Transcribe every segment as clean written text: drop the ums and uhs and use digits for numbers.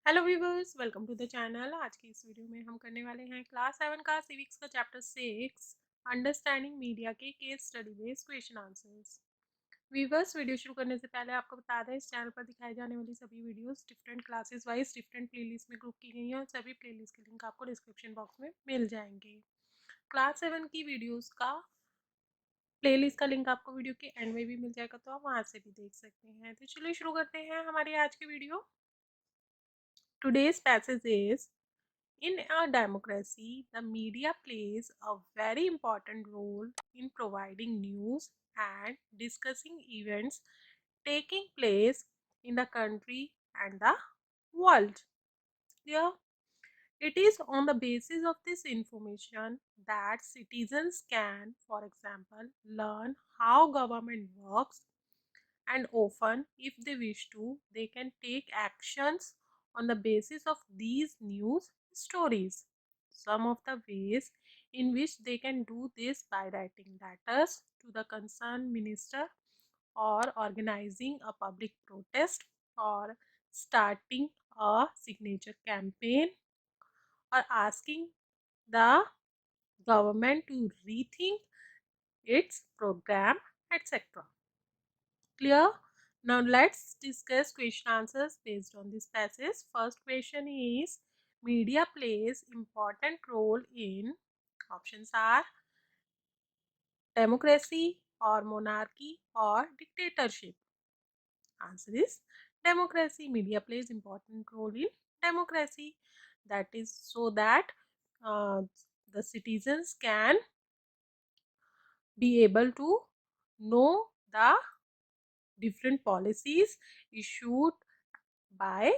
Hello viewers, welcome to the channel. आज की इस वीडियो में हम करने वाले हैं क्लास 7 का सिविक्स का चैप्टर 6 अंडरस्टैंडिंग मीडिया के case study based question answers. Viewers, video शुरू करने से पहले आपको बता दें, इस चैनल पर दिखाई जाने वाली सभी videos different classes wise different playlist में ग्रुप की गई हैं और सभी प्लेलिस्ट के लिंक आपको डिस्क्रिप्शन बॉक्स में मिल जाएंगे। क्लास 7 की वीडियोज़ का प्लेलिस्ट का लिंक आपको वीडियो के एंड में भी मिल जाएगा, तो आप वहाँ से भी देख सकते हैं। तो चलिए शुरू करते हैं हमारी आज की video. Today's passage is: in a democracy, the media plays a very important role in providing news and discussing events taking place in the country and the world. Yeah, it is on the basis of this information that citizens can, for example, learn how government works, and often, if they wish to, they can take actions on the basis of these news stories. Some of the ways in which they can do this: by writing letters to the concerned minister, or organizing a public protest, or starting a signature campaign, or asking the government to rethink its program, etc. Clear? Now let's discuss question answers based on this passage. First question is: media plays important role in, options are democracy or monarchy or dictatorship. Answer is democracy. Media plays important role in democracy. That is so that uh, the citizens can be able to know the different policies issued by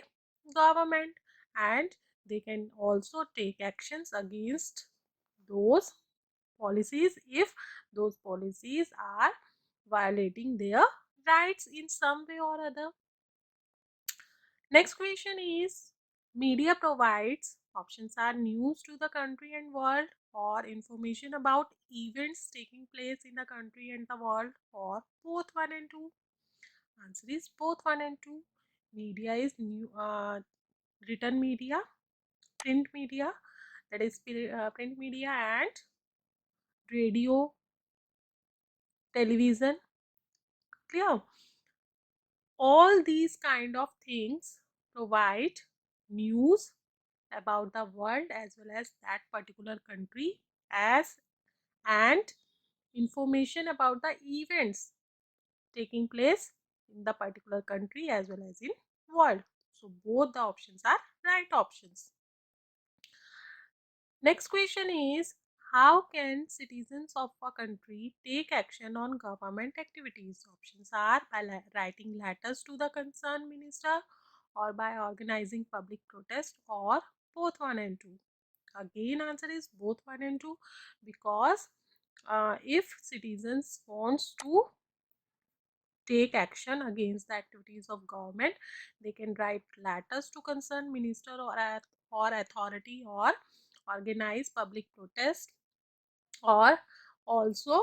government, and they can also take actions against those policies if those policies are violating their rights in some way or other. Next question is: media provides, options are news to the country and world, or information about events taking place in the country and the world, or both 1 and 2. Answer is both 1 and 2. Media is written media, print media, that is print media, and radio, television. Clear? All these kind of things provide news about the world as well as that particular country, as and information about the events taking place in the particular country as well as in world. So both the options are right options. Next question is: how can citizens of a country take action on government activities? Options are by writing letters to the concerned minister, or by organizing public protest, or both 1 and 2. Again, answer is both 1 and 2, because if citizens wants to take action against the activities of government, they can write letters to concerned minister or authority, or organize public protest, or also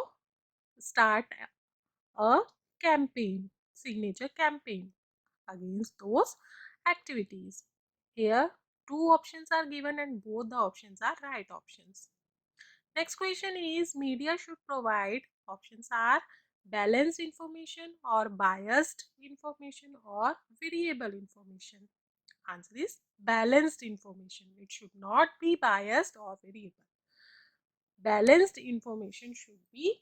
start a campaign, signature campaign against those activities. Here two options are given and both the options are right options. Next question is: media should provide, options are balanced information, or biased information, or variable information. Answer is balanced information. It should not be biased or variable. Balanced information should be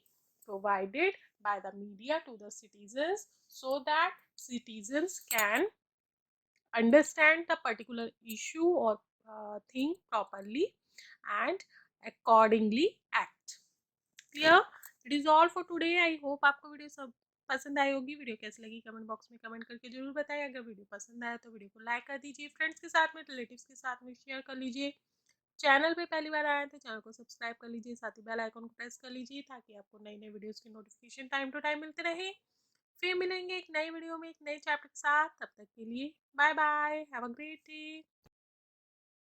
provided by the media to the citizens so that citizens can understand the particular issue or thing properly and accordingly act. Clear? It is all for today. I hope आपको video सब पसंद आई होगी। Video कैसी लगी comment box में comment करके जरूर बताएं। अगर वीडियो पसंद आया तो वीडियो को लाइक कर दीजिए, फ्रेंड्स के साथ में, रिलेटिव्स के साथ में शेयर कर लीजिए। चैनल पे पहली बार आए तो चैनल को सब्सक्राइब कर लीजिए, साथ ही बेल आइकन को प्रेस कर लीजिए ताकि आपको नई नई वीडियोस की नोटिफिकेशन टाइम टू टाइम मिलते रहे। फिर मिलेंगे एक नई वीडियो में एक नए चैप्टर के साथ। तब तक के लिए bye bye, have a great day.